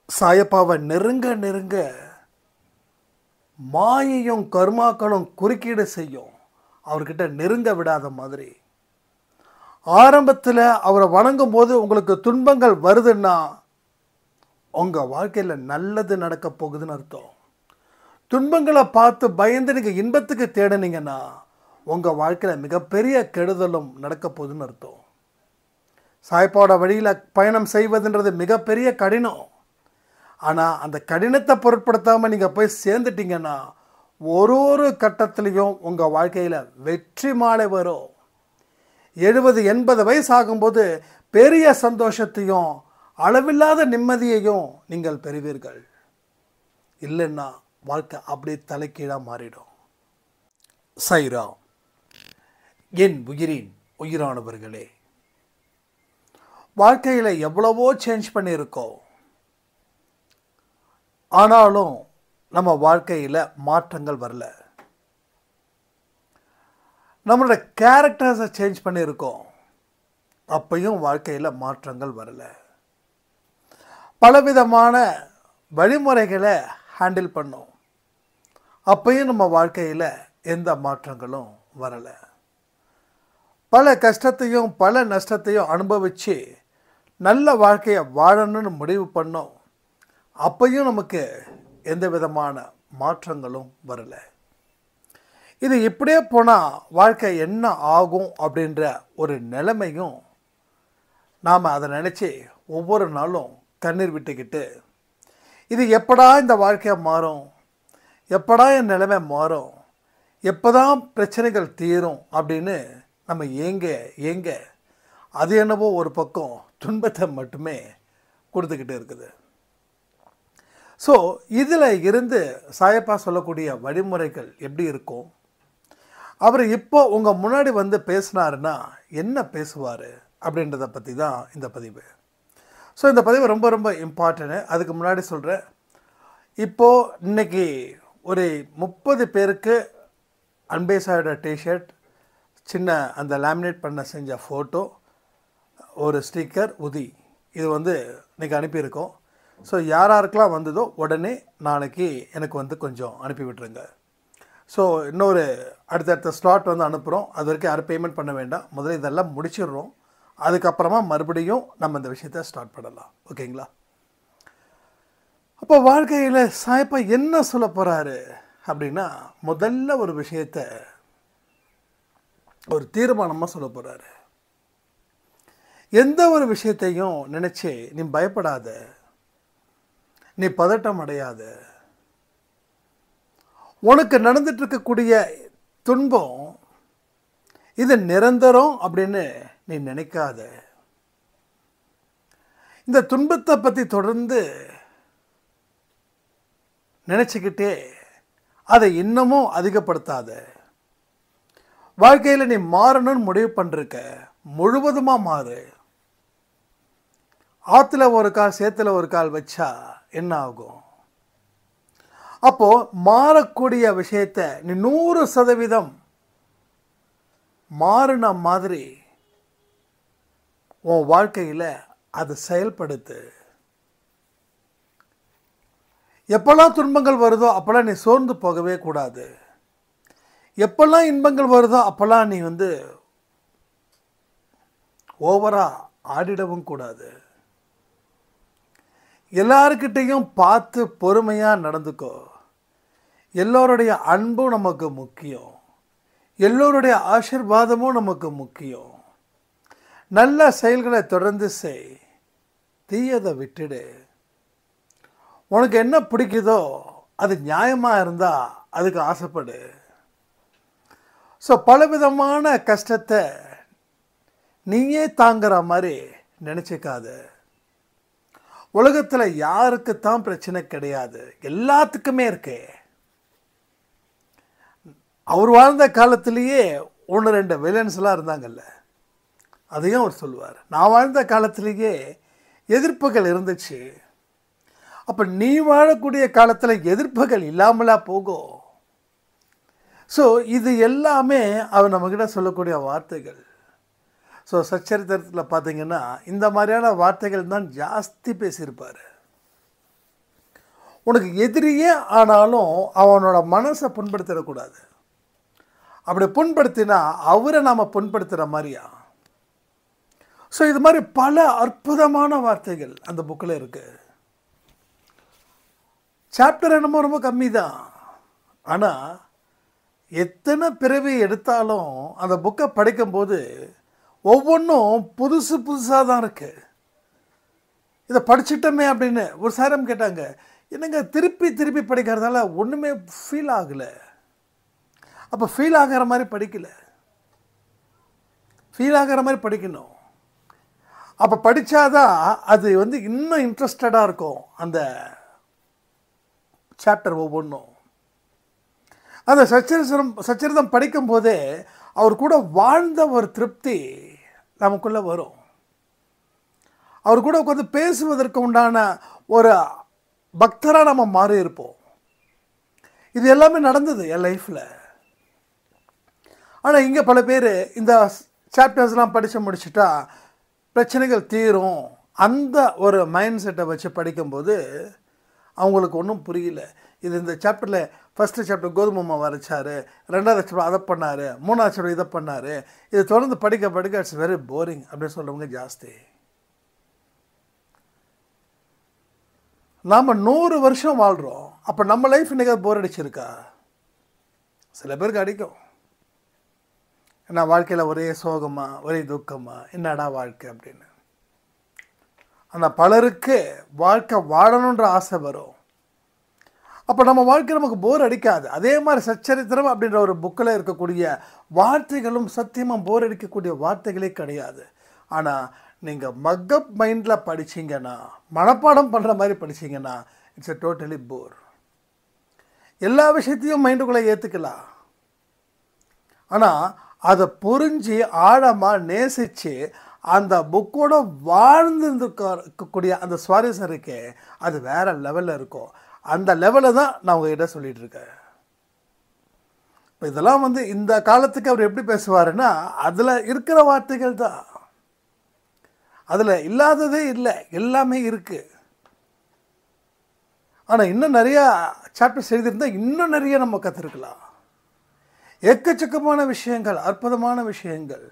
சாயப்பாவை நெருங்க நெருங்க மாயையும் கர்மாக்களும் குறுக்கீடு செய்யும். அவர்கிட்ட நெருங்க விடாத மாதிரி. ஆரம்பத்தில் அவரை வணங்கும் போது உங்களுக்கு துன்பங்கள் வருதுன்னா உங்கள் வாழ்க்கையில் நல்லது நடக்க போகுதுன்னு அர்த்தம். துன்பங்களை பார்த்து பயந்து நீங்கள் இன்பத்துக்கு தேடினீங்கன்னா உங்கள் வாழ்க்கையில் மிகப்பெரிய கெடுதலும் நடக்க போகுதுன்னு அர்த்தம். சாய்ப்பாவோட வழியில் பயணம் செய்வதுன்றது மிகப்பெரிய கடினம். ஆனால் அந்த கடினத்தை பொருட்படுத்தாமல் நீங்கள் போய் சேர்ந்துட்டீங்கன்னா ஒரு ஒரு கட்டத்துலேயும் உங்கள் வாழ்க்கையில் வெற்றி மாலை வரும். 70-80 வயசு ஆகும்போது பெரிய சந்தோஷத்தையும் அளவில்லாத நிம்மதியையும் நீங்கள் பெறுவீர்கள். இல்லைன்னா வாழ்க்கை அப்படியே தலைக்கீழாக மாறிடும். சைரா, என் உயிரின் உயிரானவர்களே, வாழ்க்கையில் எவ்வளவோ சேஞ்ச் பண்ணியிருக்கோம். ஆனாலும் நம்ம வாழ்க்கையில் மாற்றங்கள் வரல. நம்மளோட கேரக்டர்ஸை சேஞ்ச் பண்ணியிருக்கோம். அப்பையும் வாழ்க்கையில் மாற்றங்கள் வரல. பலவிதமான வழிமுறைகளை ஹேண்டில் பண்ணோம். அப்பையும் நம்ம வாழ்க்கையில் எந்த மாற்றங்களும் வரலை. பல கஷ்டத்தையும் பல நஷ்டத்தையும் அனுபவித்து நல்ல வாழ்க்கையை வாழணும்னு முடிவு பண்ணோம். அப்பையும் நமக்கு எந்த விதமான மாற்றங்களும் வரலை. இது இப்படியே போனால் வாழ்க்கை என்ன ஆகும் அப்படின்ற ஒரு நிலைமையும் நாம் அதை நினச்சி ஒவ்வொரு நாளும் கண்ணீர் விட்டுக்கிட்டு இது எப்படா இந்த வாழ்க்கையை மாறும், எப்படா என் நிலைமை மாறும், எப்போதான் பிரச்சனைகள் தீரும் அப்படின்னு நம்ம ஏங்க அது என்னவோ ஒரு பக்கம் துன்பத்தை மட்டுமே கொடுத்துக்கிட்டு இருக்குது. ஸோ இதில் இருந்து சாயப்பா சொல்லக்கூடிய வழிமுறைகள் எப்படி இருக்கும், அவர் இப்போ உங்கள் முன்னாடி வந்து பேசினாருன்னா என்ன பேசுவார் அப்படின்றத பற்றி தான் இந்த பதிவு. ஸோ இந்த பதிவு ரொம்ப ரொம்ப இம்பார்ட்டன்ட்டு. அதுக்கு முன்னாடி சொல்கிறேன், இப்போது இன்றைக்கி ஒரு 30 பேருக்கு அன்பே சாயோட டிஷர்ட், சின்ன அந்த லேமினேட் பண்ண செஞ்ச ஃபோட்டோ, ஒரு ஸ்டிக்கர், உதி, இது வந்து இன்றைக்கி அனுப்பியிருக்கோம். ஸோ யாருக்கெல்லாம் வந்ததோ உடனே நாளைக்கு எனக்கு வந்து கொஞ்சம் அனுப்பி விட்டுருங்க. ஸோ இன்னொரு அடுத்தடுத்த ஸ்லாட் வந்து அனுப்புகிறோம். அது வரைக்கும் யாரும் பேமெண்ட் பண்ண வேண்டாம். முதல்ல இதெல்லாம் முடிச்சிடுறோம். அதுக்கப்புறமா மறுபடியும் நம்ம இந்த விஷயத்தை ஸ்டார்ட் பண்ணலாம். ஓகேங்களா? அப்போ வாழ்க்கையில் சாயப்பா என்ன சொல்ல போகிறாரு அப்படின்னா, முதல்ல ஒரு விஷயத்தை ஒரு தீர்மானமாக சொல்ல போகிறாரு. எந்த ஒரு விஷயத்தையும் நினச்சி நீ பயப்படாத, நீ பதட்டம் அடையாத. உனக்கு நடந்துட்டு இருக்கக்கூடிய துன்பம் இது நிரந்தரம் அப்படின்னு நீ நினைக்காத. இந்த துன்பத்தை பற்றி தொடர்ந்து நினச்சிக்கிட்டே அதை இன்னமும் அதிகப்படுத்தாத. வாழ்க்கையில் நீ மாறணும்னு முடிவு பண்ணிருக்க, முழுவதுமாக மாறு. ஆற்றுல ஒரு கால் சேத்துல ஒரு கால் வச்சா என்ன ஆகும்? அப்போது மாறக்கூடிய விஷயத்தை நீ 100% மாறின மாதிரி உன் வாழ்க்கையில் அதை செயல்படுத்து. எப்பெல்லாம் துன்பங்கள் வருதோ அப்போல்லாம் நீ சோர்ந்து போகவே கூடாது. எப்பெல்லாம் இன்பங்கள் வருதோ அப்போல்லாம் நீ வந்து ஓவராக ஆடிடவும் கூடாது. எல்லாருக்கிட்டையும் பார்த்து பொறுமையாக நடந்துக்கோ. எல்லோருடைய அன்பும் நமக்கு முக்கியம். எல்லோருடைய ஆசீர்வாதமும் நமக்கு முக்கியம். நல்ல செயல்களை தொடர்ந்து செய், தீயதை விட்டுடு. உனக்கு என்ன பிடிக்குதோ அது நியாயமாக இருந்தால் அதுக்கு ஆசைப்படு. ஸோ பலவிதமான கஷ்டத்தை நீயே தாங்குற மாதிரி நினச்சிக்காத. உலகத்தில் யாருக்குத்தான் பிரச்சனை கிடையாது, எல்லாத்துக்குமே இருக்கு. அவர் வாழ்ந்த காலத்திலேயே 1-2 வில்லன்ஸ்லாம் இருந்தாங்கல்ல, அதையும் அவர் சொல்லுவார். நான் வாழ்ந்த காலத்திலேயே எதிர்ப்புகள் இருந்துச்சு. அப்போ நீ வாழக்கூடிய காலத்தில் எதிர்ப்புகள் இல்லாமலா போகும்? ஸோ இது எல்லாமே அவர் நம்மக்கிட்ட சொல்லக்கூடிய வார்த்தைகள். ஸோ சச்சரித்திரத்தில் பார்த்தீங்கன்னா இந்த மாதிரியான வார்த்தைகள் தான் ஜாஸ்தி பேசியிருப்பார். உனக்கு எதிரியே ஆனாலும் அவனோட மனசை புண்படுத்திடக்கூடாது. அப்படி புண்படுத்தினா அவரை நாம் புண்படுத்துகிற மாதிரியா? ஸோ இது மாதிரி பல அற்புதமான வார்த்தைகள் அந்த புக்கில் இருக்குது. சாப்டர் என்னமோ ரொம்ப கம்மி தான், ஆனால் எத்தனை பிறவி எடுத்தாலும் அந்த புக்கை படிக்கும்போது ஒவ்வொன்றும் புதுசு புதுசாக தான் இருக்குது. இதை படிச்சிட்டோமே அப்படின்னு ஒரு சாரம் கேட்டாங்க, என்னங்க திருப்பி திருப்பி படிக்கிறதால ஒன்றுமே ஃபீல் ஆகலை. அப்போ ஃபீல் ஆகிற மாதிரி படிக்கலை, ஃபீல் ஆகிற மாதிரி படிக்கணும். அப்போ படித்தாதான் அது இன்னும் இன்ட்ரெஸ்டடாக இருக்கும் அந்த சாப்டர் ஒவ்வொன்றும். அந்த சச்சரிதம் படிக்கும்போதே அவர் கூட வாழ்ந்த ஒரு திருப்தி நமக்குள்ளே வரும். அவர் கூட உட்காந்து பேசுவதற்கு உண்டான ஒரு பக்தராக நம்ம மாறி இருப்போம். இது எல்லாமே நடந்தது என் லைஃப்பில். ஆனால் இங்கே பல பேர் இந்த சாப்டர்ஸ்லாம் படித்து முடிச்சுட்டா பிரச்சனைகள் தீரும் அந்த ஒரு மைண்ட் செட்டை வச்சு படிக்கும்போது அவங்களுக்கு ஒன்றும் புரியல. இது இந்த சாப்டரில் ஃபஸ்ட்டு சாப்டர் கோதுமை வரைச்சார், ரெண்டாவது சாப்டர் அதை பண்ணார், மூணாவது சாப்டர் இதை பண்ணார், இது தொடர்ந்து படிக்க படிக்க இட்ஸ் வெரி போரிங் அப்படின்னு சொல்கிறவங்க ஜாஸ்தி. நாம் 100 வருஷம் வாழ்கிறோம், அப்போ நம்ம லைஃப் இன்றைக்கி போர் அடிச்சிருக்கா? சில பேருக்கு அடிக்கும். ஏன்னா வாழ்க்கையில் ஒரே சோகமா ஒரே துக்கமா, என்னடா வாழ்க்கை அப்படின்னு. ஆனால் பலருக்கு வாழ்க்கை வாழணுன்ற ஆசை வரும். அப்போ நம்ம வாழ்க்கை நமக்கு போர் அடிக்காது. அதே மாதிரி சச்சரித்திரம் அப்படின்ற ஒரு புக்கில் இருக்கக்கூடிய வார்த்தைகளும் சத்தியமாக போர் அடிக்கக்கூடிய வார்த்தைகளே கிடையாது. ஆனால் நீங்கள் மக்கப் மைண்டில் படிச்சிங்கன்னா, மனப்பாடம் பண்ணுற மாதிரி படிச்சிங்கன்னா இட்ஸ் எ டோட்டலி போர். எல்லா விஷயத்தையும் மைண்டுக்குள்ளே ஏற்றுக்கலாம், ஆனால் அதை புரிஞ்சு ஆழமாக நேசித்து அந்த புக்கோட வாழ்ந்துருக்கக்கூடிய அந்த சுவாரஸ்யம் இருக்கே, அது வேறு லெவலில் இருக்கும். அந்த லெவலில் தான் நான் உங்ககிட்ட சொல்லிகிட்ருக்கேன். இப்போ இதெல்லாம் இந்த காலத்துக்கு அவர் எப்படி பேசுவாருன்னா, அதில் இருக்கிற வார்த்தைகள் தான், அதில் இல்லாததே இல்லை, எல்லாமே இருக்குது. ஆனால் இன்னும் நிறையா சாப்டர்ஸ் எழுதியிருந்தால் இன்னும் நிறைய நம்ம கற்றுருக்கலாம். எக்கச்சக்கமான விஷயங்கள், அற்புதமான விஷயங்கள்,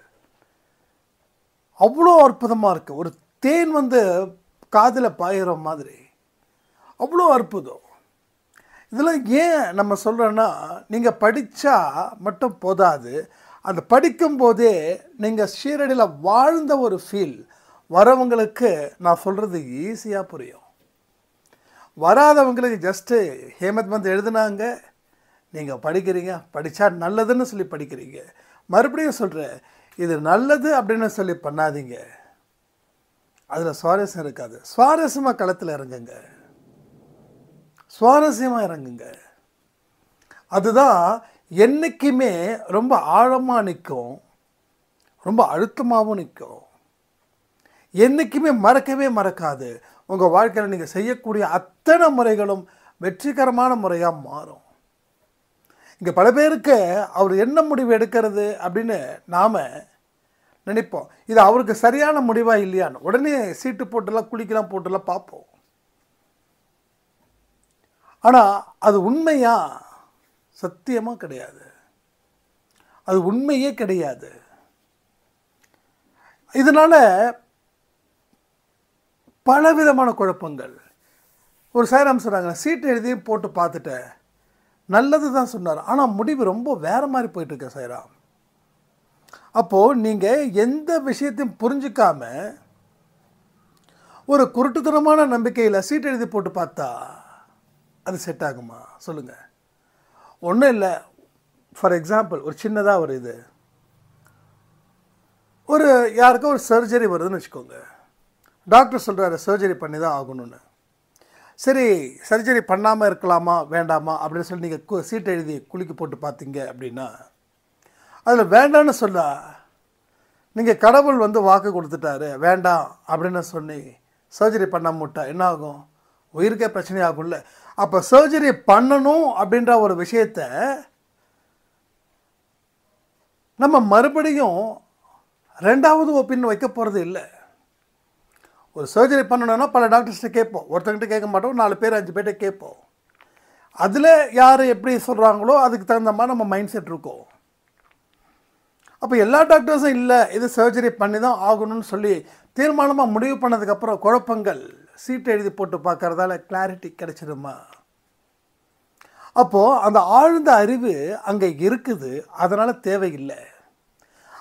அவ்வளோ அற்புதமாக இருக்குது. ஒரு தேன் காதில் பாயிற மாதிரி அவ்வளோ அற்புதம். இதெல்லாம் ஏன் நம்ம சொல்கிறோன்னா, நீங்கள் படித்தா மட்டும் போதாது, அந்த படிக்கும்போதே நீங்கள் ஷீரடியில் வாழ்ந்த ஒரு ஃபீல் வரவங்களுக்கு நான் சொல்கிறது ஈஸியாக புரியும். வராதவங்களுக்கு ஜஸ்ட்டு ஹேமந்த் எழுதுனாங்க, நீங்கள் படிக்கிறீங்க, படித்தா நல்லதுன்னு சொல்லி படிக்கிறீங்க. மறுபடியும் சொல்கிறேன், இது நல்லது அப்படின்னு சொல்லி பண்ணாதீங்க, அதில் சுவாரஸ்யம் இருக்காது. சுவாரஸ்யமாக களத்தில் இறங்குங்க, சுவாரஸ்யமாக இறங்குங்க. அதுதான் என்றைக்குமே ரொம்ப ஆழமாக நிற்கும், ரொம்ப அழுத்தமாகவும் நிற்கும். என்றைக்குமே மறக்கவே மறக்காது. உங்கள் வாழ்க்கையில் நீங்கள் செய்யக்கூடிய அத்தனை முறைகளும் வெற்றிகரமான முறையாக மாறும். இங்கே பல பேருக்கு அவர் என்ன முடிவு எடுக்கிறது அப்படின்னு நாம் நினைப்போம். இது அவருக்கு சரியான முடிவாக இல்லையான்னு உடனே சீட்டு போட்டுலாம் குளிக்கலாம் போட்டுலாம் பார்ப்போம். ஆனால் அது உண்மையா? சத்தியமாக கிடையாது, அது உண்மையே கிடையாது. இதனால் பலவிதமான குழப்பங்கள். ஒரு சாரம் சொன்னாங்க, சீட்டு எழுதியும் போட்டு பார்த்துட்டேன், நல்லது தான் சொன்னார், ஆனால் முடிவு ரொம்ப வேறு மாதிரி போயிட்டுருக்க சாய்ராம். அப்போது நீங்கள் எந்த விஷயத்தையும் புரிஞ்சிக்காம ஒரு குருட்டுத்தனமான நம்பிக்கையில் சீட்டு எழுதி போட்டு பார்த்தா அது செட் ஆகுமா சொல்லுங்கள்? ஒன்றும் இல்லை. ஃபார் எக்ஸாம்பிள் ஒரு சின்னதாக ஒரு யாருக்கோ ஒரு சர்ஜரி வருதுன்னு வச்சுக்கோங்க. டாக்டர் சொல்கிறாரு சர்ஜரி பண்ணி தான் ஆகணும்னு. சரி, சர்ஜரி பண்ணாமல் இருக்கலாமா வேண்டாமா அப்படின்னு சொல்லி நீங்கள் சீட்டை எழுதி குளிக்க போட்டு பார்த்தீங்க அப்படின்னா, அதில் வேண்டான்னு சொல்ல நீங்கள் கடவுள் வாக்கு கொடுத்துட்டாரு வேண்டாம் அப்படின்னு சொல்லி சர்ஜரி பண்ணாம விட்டா என்ன ஆகும்? உயிருக்கே பிரச்சனை ஆகும்ல. அப்போ சர்ஜரி பண்ணணும் அப்படின்ற ஒரு விஷயத்தை நம்ம மறுபடியும் ரெண்டாவது ஒப்பீனியன் வைக்க போகிறது இல்லை. ஒரு சர்ஜரி பண்ணணும்னா பல டாக்டர்ஸ்கிட்ட கேட்போம், ஒருத்தங்கிட்ட கேட்க மாட்டோம், 4 பேர் 5 பேர்கிட்ட கேட்போம். அதில் யார் எப்படி சொல்கிறாங்களோ அதுக்கு தகுந்த மாதிரி நம்ம மைண்ட் செட் இருக்கும். அப்போ எல்லா டாக்டர்ஸும் இல்லை இது சர்ஜரி பண்ணி தான் ஆகணும்னு சொல்லி தீர்மானமாக முடிவு பண்ணதுக்கப்புறம் குழப்பங்கள் சீட்டை எழுதி போட்டு பார்க்கறதால கிளாரிட்டி கிடைச்சிடுமா? அப்போது அந்த ஆழ்ந்த அறிவு அங்கே இருக்குது, அதனால் தேவையில்லை.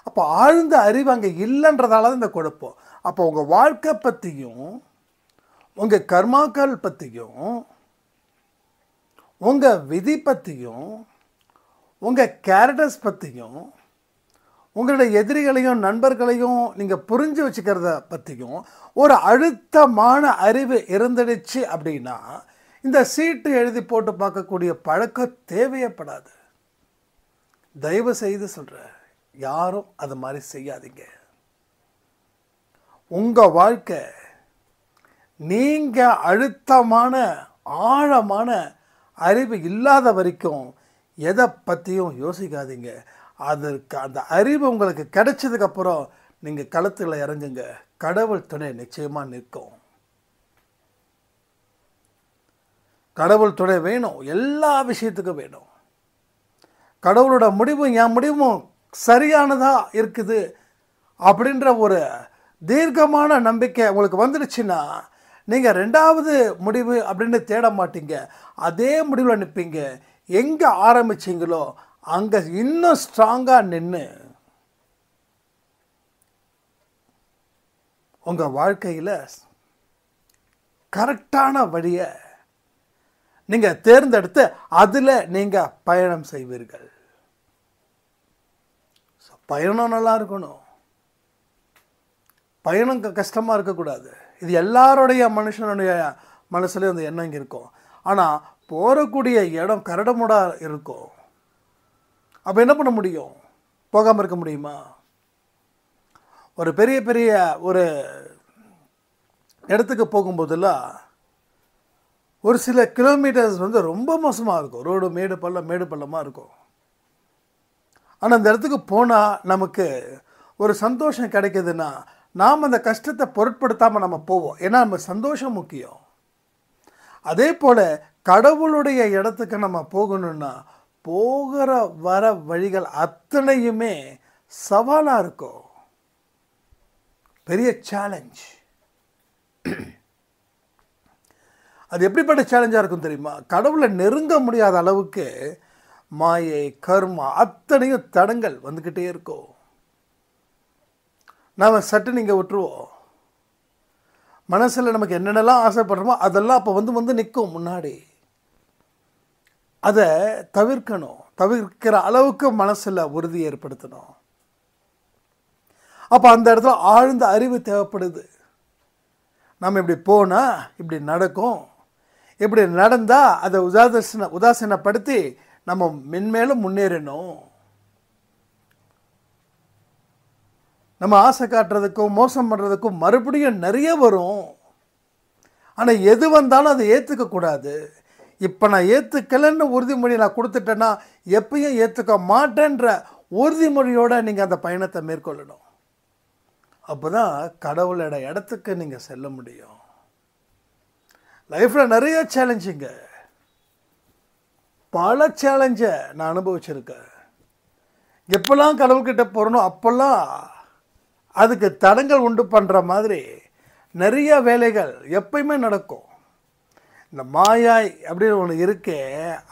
அப்போ ஆழ்ந்த அறிவு அங்கே இல்லைன்றதால தான் இந்த குழப்பம். அப்போ உங்கள் வாழ்க்கை பற்றியும் உங்கள் கர்மாக்கள் பற்றியும் உங்கள் விதி பற்றியும் உங்கள் கேரக்டர்ஸ் பற்றியும் உங்களுடைய எதிரிகளையும் நண்பர்களையும் நீங்கள் புரிஞ்சு வச்சுக்கிறத பற்றியும் ஒரு அழுத்தமான அறிவு இருந்துடுச்சு அப்படின்னா இந்த சீட்டு எழுதி போட்டு பார்க்கக்கூடிய பழக்கம் தேவையப்படாது. தயவு செய்து சொல்கிறேன், யாரும் அது மாதிரி செய்யாதீங்க. உங்கள் வாழ்க்கை நீங்கள் அழுத்தமான ஆழமான அறிவு இல்லாத வரைக்கும் எதை பற்றியும் யோசிக்காதீங்க. அதற்கு அந்த அறிவு உங்களுக்கு கிடைச்சதுக்கப்புறம் நீங்கள் களத்தில் இறங்குங்க. கடவுள் துணை நிச்சயமாக நிற்கும். கடவுள் துணை வேணும், எல்லா விஷயத்துக்கும் வேணும். கடவுளோட முடிவும் என் முடிவும் சரியானதாக இருக்குது அப்படின்ற ஒரு தீர்க்கமான நம்பிக்கை உங்களுக்கு வந்துடுச்சுன்னா நீங்கள் ரெண்டாவது முடிவு அப்படின்னு தேட மாட்டீங்க. அதே முடிவில் நிற்பீங்க. எங்கே ஆரம்பிச்சிங்களோ அங்கே இன்னும் ஸ்ட்ராங்காக நின்று உங்கள் வாழ்க்கையில் கரெக்டான வழியை நீங்கள் தேர்ந்தெடுத்து அதில் நீங்கள் பயணம் செய்வீர்கள். பயணம் நல்லா இருக்கணும், பயணம் கஷ்டமாக இருக்கக்கூடாது. இது எல்லாருடைய மனுஷனுடைய மனசுலேயும் அந்த எண்ணம் இங்கே இருக்கும். ஆனால் போகக்கூடிய இடம் கரடுமுடாக இருக்கும். அப்போ என்ன பண்ண முடியும்? போகாமல் இருக்க முடியுமா? ஒரு பெரிய பெரிய ஒரு இடத்துக்கு போகும்போதெல்லாம் ஒரு சில கிலோமீட்டர்ஸ் ரொம்ப மோசமாக இருக்கும். ரோடு மேடு பள்ளமாக இருக்கும். ஆனால் அந்த இடத்துக்கு போனால் நமக்கு ஒரு சந்தோஷம் கிடைக்குதுன்னா நாம் அந்த கஷ்டத்தை பொருட்படுத்தாமல் நம்ம போவோம். ஏன்னா நம்ம சந்தோஷம் முக்கியம். அதே போல் கடவுளுடைய இடத்துக்கு நம்ம போகணுன்னா போகிற வர வழிகள் அத்தனையுமே சவாலாக இருக்கும். பெரிய சேலஞ்ச். அது எப்படிப்பட்ட சேலஞ்சாக இருக்கும் தெரியுமா? கடவுளை நெருங்க முடியாத அளவுக்கு மாயை கர்மா அத்தனையும் தடங்கள் வந்துக்கிட்டே இருக்கும். நாம் சட்டு நீங்கள் விட்டுருவோம். மனசில் நமக்கு என்னென்னலாம் ஆசைப்படுறோமோ அதெல்லாம் அப்போ வந்து நிற்கும் முன்னாடி. அதை தவிர்க்கணும். தவிர்க்கிற அளவுக்கு மனசில் உறுதி ஏற்படுத்தணும். அப்போ அந்த இடத்துல ஆழ்ந்த அறிவு தேவைப்படுது. நம்ம இப்படி போனால் இப்படி நடக்கும், இப்படி நடந்தால் அதை உதாசீனப்படுத்தி நம்ம மென்மேலும் முன்னேறணும். நம்ம ஆசை காட்டுறதுக்கும் மோசம் பண்ணுறதுக்கும் மறுபடியும் நிறைய வரும். ஆனால் எது வந்தாலும் அதை ஏற்றுக்கக்கூடாது. இப்போ நான் ஏற்றுக்கலைன்னு உறுதிமொழி நான் கொடுத்துட்டேன்னா எப்பயும் ஏற்றுக்க மாட்டேன்ற உறுதிமொழியோடு நீங்கள் அந்த பயணத்தை மேற்கொள்ளணும். அப்போ தான் கடவுளோட இடத்துக்கு நீங்கள் செல்ல முடியும். லைஃப்பில் நிறைய சேலஞ்சுங்க, பல சேலஞ்சை நான் அனுபவிச்சிருக்கேன். எப்போல்லாம் கடவுள்கிட்ட போகிறனோ அப்போல்லாம் அதுக்கு தடங்கள் உண்டு பண்ணுற மாதிரி நிறைய வேலைகள் எப்பயுமே நடக்கும். இந்த மாயாய் அப்படின்னு ஒன்று இருக்கே,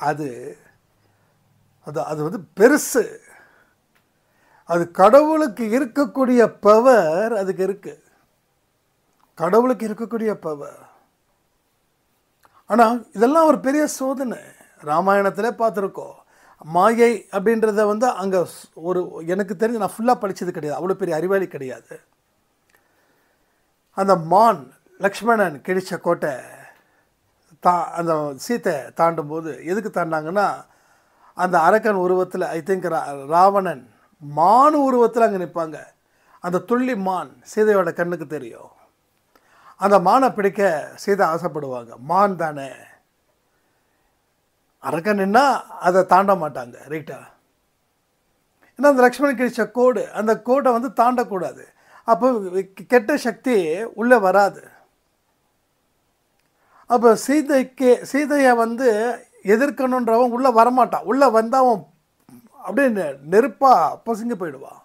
அது பெருசு. அது கடவுளுக்கு இருக்கக்கூடிய பவர் அதுக்கு இருக்கு. கடவுளுக்கு இருக்கக்கூடிய பவர். ஆனால் இதெல்லாம் ஒரு பெரிய சோதனை. ராமாயணத்தில் பார்த்துருக்கோம். மாயை அப்படின்றத அங்கே ஒரு எனக்கு தெரிஞ்சு நான் ஃபுல்லாக படித்தது கிடையாது, அவ்வளோ பெரிய அறிவாளி கிடையாது. அந்த மான் லக்ஷ்மணன் கிழிச்ச கோட்டை அந்த சீத்தை தாண்டும் போது எதுக்கு தாண்டாங்கன்னா அந்த அரக்கன் உருவத்தில் ஐ திங்க் ராவணன் மான் உருவத்தில் அங்கே நிற்பாங்க. அந்த துள்ளி மான் சீதையோட கண்ணுக்கு தெரியும். அந்த மானை பிடிக்க சீதை ஆசைப்படுவாங்க. மான் தானே, அரக்கன்னா அதை தாண்ட மாட்டாங்க, ரைட்டா? ஏன்னா அந்த லக்ஷ்மணன் கிழிச்ச கோடு, அந்த கோடை தாண்டக்கூடாது. அப்போ கெட்ட சக்தி உள்ளே வராது. அப்போ சீதையை எதிர்க்கணுன்றவன் உள்ளே வரமாட்டான். உள்ளே வந்தால் அவன் அப்படியே நெருப்பாக பொசுங்கி போயிடுவான்.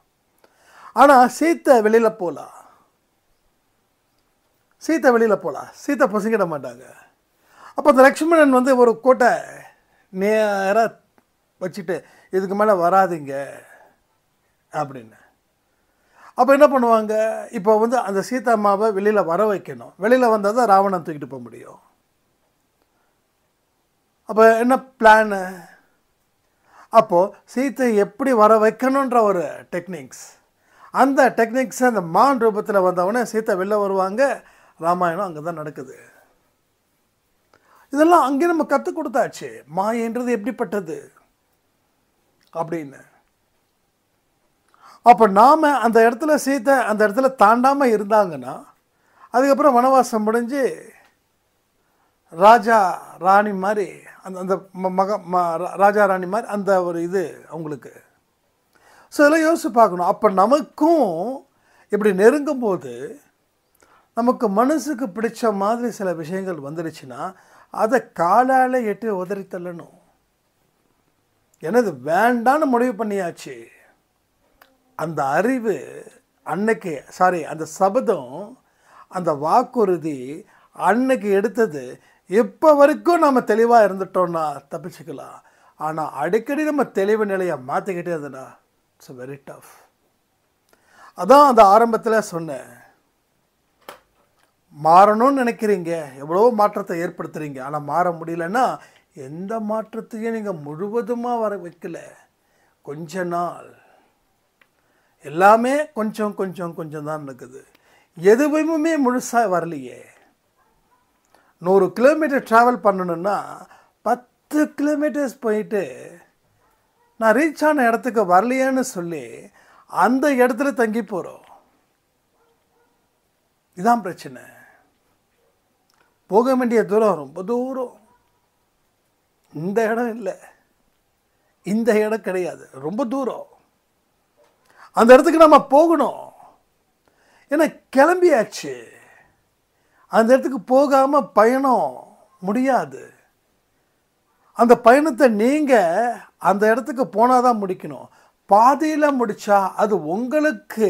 ஆனால் சீத்தை வெளியில் போகலாம், சீத்தை பொசுங்கிட மாட்டாங்க. அப்போ அந்த லக்ஷ்மணன் வந்து ஒரு கோட்டை நேராக வச்சுட்டு இதுக்கு மேலே வராதிங்க அப்படின்னு. அப்போ என்ன பண்ணுவாங்க, இப்போ வந்து அந்த சீதாம்மாவை வெளியில் வர வைக்கணும். வெளியில் வந்தால் தான் ராவணன் தூக்கிட்டு போக முடியும். அப்போ என்ன பிளானு? அப்போது சீத்தை எப்படி வர வைக்கணுன்ற ஒரு டெக்னிக்ஸ், அந்த டெக்னிக்ஸை அந்த மான் ரூபத்தில் வந்தவொடனே சீத்தை வெளில வருவாங்க. ராமாயணம் அங்கே தான் நடக்குது. இதெல்லாம் அங்கே நம்ம கற்றுக் கொடுத்தாச்சு, மாயன்றது எப்படிப்பட்டது அப்படின்னு. அப்போ நாம் அந்த இடத்துல சீத்தை அந்த இடத்துல தாண்டாமல் இருந்தாங்கன்னா, அதுக்கப்புறம் வனவாசம் முடிஞ்சு ராஜா ராணி மாதிரி அந்த அந்த ராஜா ராணி மாதிரி அந்த ஒரு இது அவங்களுக்கு. ஸோ இதெல்லாம் யோசிச்சு பார்க்கணும். அப்போ நமக்கும் இப்படி நெருங்கும்போது நமக்கு மனசுக்கு பிடிச்ச மாதிரி சில விஷயங்கள் வந்துடுச்சுன்னா அதை காலால் எட்டி உதறி தள்ளணும். எனது வேண்டான்னு முடிவு பண்ணியாச்சு. அந்த அறிவு அன்னைக்கு அந்த சபதம், அந்த வாக்குறுதி அன்னைக்கு எடுத்தது இப்போ வரைக்கும் நம்ம தெளிவாக இருந்துட்டோம்னா தப்பிச்சுக்கலாம். ஆனால் அடிக்கடி நம்ம தெளிவு நிலையை மாற்றிக்கிட்டே இருந்தோன்னா இட்ஸ் வெரி டஃப். அதான் அந்த ஆரம்பத்தில் சொன்னேன், மாறணும்னு நினைக்கிறீங்க, எவ்வளோ மாற்றத்தை ஏற்படுத்துகிறீங்க, ஆனால் மாற முடியலன்னா எந்த மாற்றத்தையும் நீங்கள் முழுவதுமாக வர வைக்கல. கொஞ்ச நாள் எல்லாமே கொஞ்சம் கொஞ்சம் கொஞ்சம் தான் நடக்குது. எதுவுமே முழுசாக வரலையே. 100 கிலோமீட்டர் ட்ராவல் பண்ணணுன்னா 10 கிலோமீட்டர்ஸ் போயிட்டு நான் ரீச் ஆன இடத்துக்கு வரலையேன்னு சொல்லி அந்த இடத்துல தங்கி போகிறோம். இதான் பிரச்சனை. போக வேண்டிய தூரம் ரொம்ப தூரம். இந்த இடம் இல்லை, இந்த இடம் கிடையாது, ரொம்ப தூரம். அந்த இடத்துக்கு நம்ம போகணும். ஏன்னா கிளம்பியாச்சு. அந்த இடத்துக்கு போகாமல் பயணம் முடியாது. அந்த பயணத்தை நீங்கள் அந்த இடத்துக்கு போனால் தான் முடிக்கணும். பாதியில் முடித்தா அது உங்களுக்கு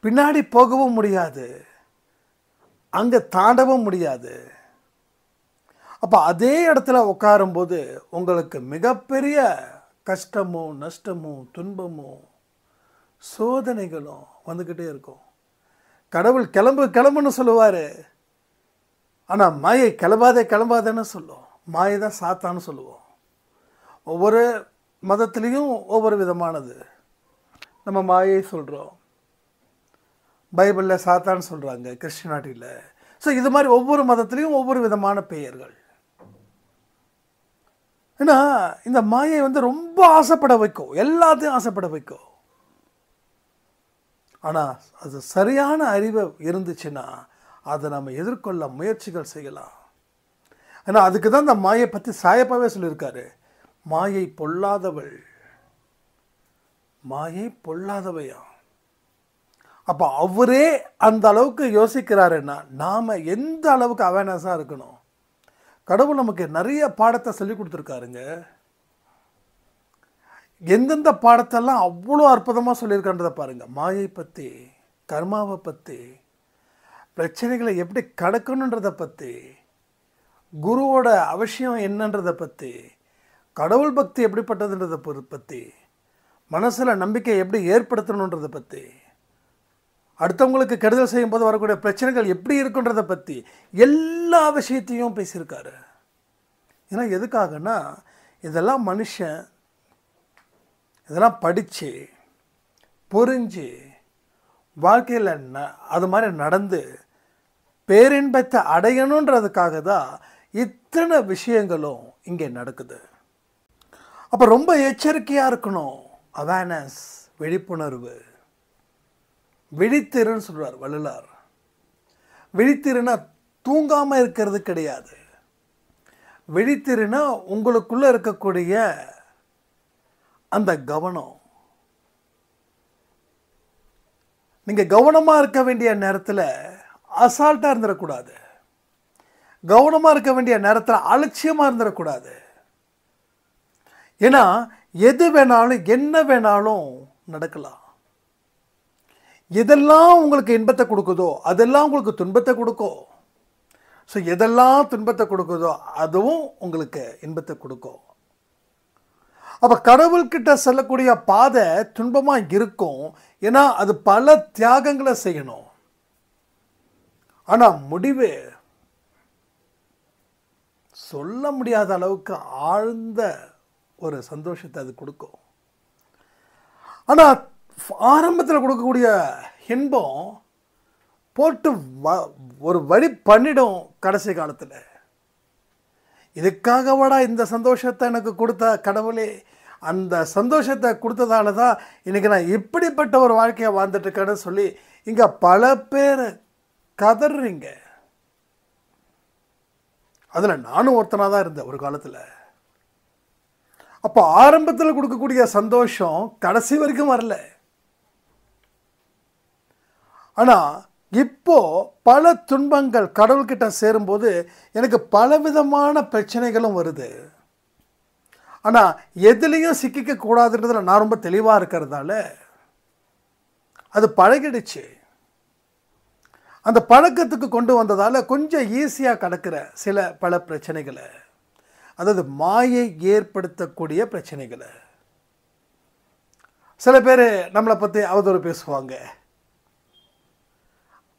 பின்னாடி போகவும் முடியாது, அங்கே தாண்டவும் முடியாது. அப்போ அதே இடத்துல உட்காரும்போது உங்களுக்கு மிகப்பெரிய கஷ்டமும் நஷ்டமும் துன்பமும் சோதனைகளும் வந்துக்கிட்டே இருக்கும். கடவுள் கிளம்புன்னு சொல்லுவார், ஆனால் மாயை கிளம்பாதேன்னு சொல்லும். மாயை தான் சாத்தான்னு சொல்லுவோம். ஒவ்வொரு மதத்துலேயும் ஒவ்வொரு விதமானது. நம்ம மாயை சொல்கிறோம், பைபிளில் சாத்தான்னு சொல்கிறாங்க, கிறிஸ்டியானிட்டியில். ஸோ இது மாதிரி ஒவ்வொரு மதத்துலேயும் ஒவ்வொரு விதமான பெயர்கள். ஏன்னா இந்த மாயை வந்து ரொம்ப ஆசைப்பட வைக்கும், எல்லாத்தையும் ஆசைப்பட வைக்கும். ஆனால் அது சரியான அறிவு இருந்துச்சுன்னா அதை நம்ம எதிர்கொள்ள முயற்சிகள் செய்யலாம். ஏன்னா அதுக்கு தான் இந்த மாயை பற்றி சாயப்பாவே சொல்லியிருக்காரு, மாயை பொல்லாதவள், மாயை பொல்லாதவையா. அப்போ அவரே அந்த அளவுக்கு யோசிக்கிறாருன்னா நாம் எந்த அளவுக்கு அவேர்னஸாக இருக்கணும். கடவுள் நமக்கு நிறைய பாடத்தை சொல்லி கொடுத்துருக்காருங்க. எந்தெந்த பாடத்தெல்லாம் அவ்வளோ அற்புதமாக சொல்லியிருக்கான்றதை பாருங்கள். மாயை பற்றி, கர்மாவை பற்றி, பிரச்சனைகளை எப்படி கடக்கணுன்றதை பற்றி, குருவோட அவசியம் என்னன்றதை பற்றி, கடவுள் பக்தி எப்படிப்பட்டதுன்றதை பற்றி, மனசில் நம்பிக்கை எப்படி ஏற்படுத்தணுன்றதை பற்றி, அடுத்தவங்களுக்கு கெடுதல் செய்யும் போது வரக்கூடிய பிரச்சனைகள் எப்படி இருக்குன்றதை பற்றி எல்லா விஷயத்தையும் பேசியிருக்காரு. ஏன்னா எதுக்காகனா இதெல்லாம் மனுஷன் இதெல்லாம் படித்து புரிஞ்சு வாழ்க்கையில் அது மாதிரி நடந்து பேரின்பத்தை அடையணுன்றதுக்காக தான் இத்தனை விஷயங்களும் இங்கே நடக்குது. அப்போ ரொம்ப எச்சரிக்கையாக இருக்கணும். அவேர்னஸ், விழிப்புணர்வு. விழித்திருன்னு சொல்கிறார் வள்ளலார். விழித்திருன்னா தூங்காமல் இருக்கிறது கிடையாது. விழித்திருன்னா உங்களுக்குள்ளே இருக்கக்கூடிய அந்த கவனம். நீங்கள் கவனமாக இருக்க வேண்டிய நேரத்தில் அசால்ட்டாக இருந்துடக்கூடாது. கவனமாக இருக்க வேண்டிய நேரத்தில் அலட்சியமாக இருந்துடக்கூடாது. ஏன்னா எது வேணாலும் என்ன வேணாலும் நடக்கலாம். எதெல்லாம் உங்களுக்கு இன்பத்தை கொடுக்குதோ அதெல்லாம் உங்களுக்கு துன்பத்தை கொடுக்கும். ஸோ எதெல்லாம் துன்பத்தை கொடுக்குதோ அதுவும் உங்களுக்கு இன்பத்தை கொடுக்கும். அப்போ கடவுள்கிட்ட செல்லக்கூடிய பாதை துன்பமாக இருக்கும். ஏன்னா அது பல தியாகங்களை செய்யணும். ஆனால் முடிவு சொல்ல முடியாத அளவுக்கு ஆழ்ந்த ஒரு சந்தோஷத்தை அது கொடுக்கும். ஆனால் ஆரம்பத்தில் கொடுக்கக்கூடிய இன்பம் போட்டு ஒரு வழி பண்ணிடும் கடைசி காலத்தில். இதுக்காகவாடா இந்த சந்தோஷத்தை எனக்கு கொடுத்த கடவுளே, அந்த சந்தோஷத்தை கொடுத்ததால தான் இன்றைக்கி நான் இப்படிப்பட்ட ஒரு வாழ்க்கையை வாழ்ந்துட்டுருக்கேன்னு சொல்லி இங்கே பல பேர் கதறீங்க. அதில் நானும் ஒருத்தனாக தான் இருந்தேன் ஒரு காலத்தில். அப்போ ஆரம்பத்தில் கொடுக்கக்கூடிய சந்தோஷம் கடைசி வரைக்கும் வரல. ஆனால் இப்போ பல துன்பங்கள் கடவுள்கிட்ட சேரும்போது எனக்கு பலவிதமான பிரச்சனைகளும் வருது. ஆனால் எதுலேயும் சிக்கிக்க கூடாதுன்றதுல நான் ரொம்ப தெளிவாக இருக்கிறதால அது பழகிடுச்சு. அந்த பழக்கத்துக்கு கொண்டு வந்ததால் கொஞ்சம் ஈஸியாக கடக்கிற பல பிரச்சனைகளை, அதாவது மாயை ஏற்படுத்தக்கூடிய பிரச்சனைகளை. சில பேர் நம்மளை பற்றி அவதூறு பேசுவாங்க.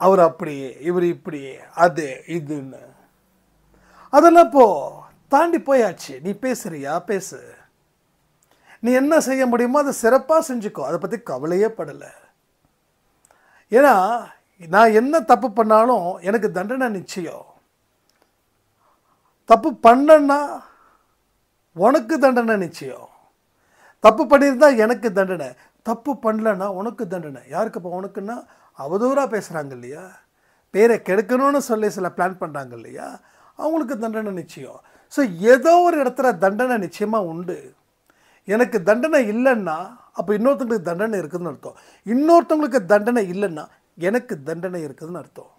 அவர் அப்படி, இவர் இப்படி, அது இதுன்னு. அதெல்லாம் இப்போது தாண்டி போயாச்சு. நீ பேசுறியா பேசு, நீ என்ன செய்ய முடியுமோ அதை சிறப்பாக செஞ்சுக்கோ, அதை பற்றி கவலையே படலை. ஏன்னா நான் என்ன தப்பு பண்ணாலும் எனக்கு தண்டனை நிச்சயம். தப்பு பண்ணனா உனக்கு தண்டனை நிச்சயம். தப்பு பண்ணியிருந்தா எனக்கு தண்டனை, தப்பு பண்ணலன்னா உனக்கு தண்டனை. யாருக்கு அப்போ உனக்குன்னா அவதூறாக பேசுகிறாங்க இல்லையா, பேரை கெடுக்கணும்னு சொல்லி சில பிளான் பண்ணுறாங்க இல்லையா, அவங்களுக்கு தண்டனை நிச்சயம். ஸோ ஏதோ ஒரு இடத்துல தண்டனை நிச்சயமாக உண்டு. எனக்கு தண்டனை இல்லைன்னா அப்போ இன்னொருத்தங்களுக்கு தண்டனை இருக்குதுன்னு அர்த்தம். இன்னொருத்தவங்களுக்கு தண்டனை இல்லைன்னா எனக்கு தண்டனை இருக்குதுன்னு அர்த்தம்.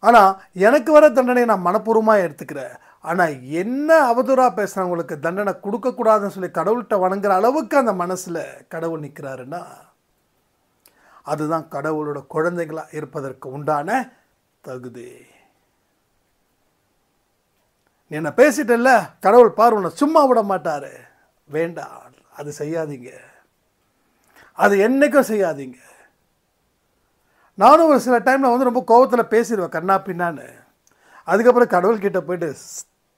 ஆனால் எனக்கு வர தண்டனையை நான் மனப்பூர்வமாக எடுத்துக்கிறேன். ஆனால் என்ன அவதூறாக பேசுகிறவங்களுக்கு தண்டனை கொடுக்கக்கூடாதுன்னு சொல்லி கடவுள்கிட்ட வணங்குற அளவுக்கு அந்த மனசில் கடவுள் நிற்கிறாருன்னா அதுதான் கடவுளோட குழந்தைகளாக இருப்பதற்கு உண்டான தகுதி. நீ என்ன பேசிட்டல்ல, கடவுள் பார் உன்னை சும்மா விட மாட்டார். வேண்டாம், அது செய்யாதீங்க, அது என்னைக்கும் செய்யாதீங்க. நானும் ஒரு சில டைமில் வந்து ரொம்ப கோபத்தில் பேசிடுவேன் கண்ணா பின்னான்னு. அதுக்கப்புறம் கடவுள்கிட்ட போயிட்டு,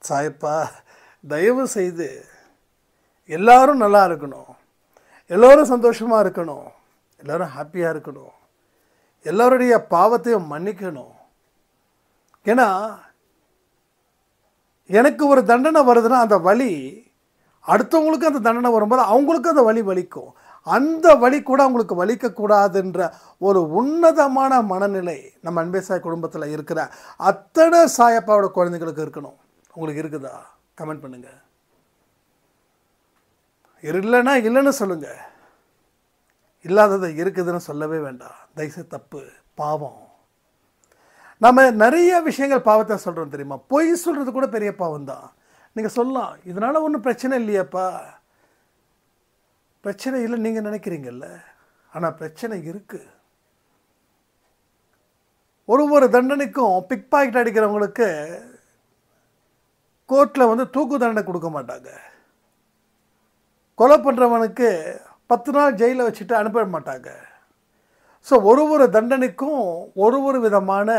சாயப்பா தயவு செய்து எல்லாரும் நல்லா இருக்கணும், எல்லோரும் சந்தோஷமாக இருக்கணும், எல்லோரும் ஹாப்பியாக இருக்கணும், எல்லோருடைய பாவத்தையும் மன்னிக்கணும். ஏன்னா எனக்கு ஒரு தண்டனை வருதுன்னா அந்த வலி அடுத்தவங்களுக்கு அந்த தண்டனை வரும்போது அவங்களுக்கு அந்த வலி வலிக்கும். அந்த வலி கூட அவங்களுக்கு வலிக்கக்கூடாதுன்ற ஒரு உன்னதமான மனநிலை நம்ம அன்பேசாய் குடும்பத்தில் இருக்கிற அத்தனை சாயப்பாவோட குழந்தைங்களுக்கு இருக்கணும். உங்களுக்கு இருக்குதா? கமெண்ட் பண்ணுங்கள். இல்லைன்னா இல்லைன்னு சொல்லுங்கள். இல்லாதது இருக்குதுன்னு சொல்லவே வேண்டாம். தயவுசெய்து தப்பு, பாவம். நம்ம நிறைய விஷயங்கள் பாவத்தை சொல்கிறோம் தெரியுமா? பொய் சொல்கிறது கூட பெரிய பாவம் தான். நீங்கள் சொல்லலாம், இதனால் ஒன்றும் பிரச்சனை இல்லையாப்பா. பிரச்சனை இல்லை நீங்கள் நினைக்கிறீங்கல்ல, ஆனால் பிரச்சனை இருக்குது. ஒரு தண்டனைக்கும் பிக் பாக்கெட் அடிக்கிறவங்களுக்கு கோர்ட்டில் வந்து தூக்கு தண்டனை கொடுக்க மாட்டாங்க. கொலை பண்ணுறவனுக்கு 10 நாள் ஜெயிலில் வச்சுட்டு அனுப்ப மாட்டாங்க. ஸோ ஒரு தண்டனைக்கும் ஒரு விதமான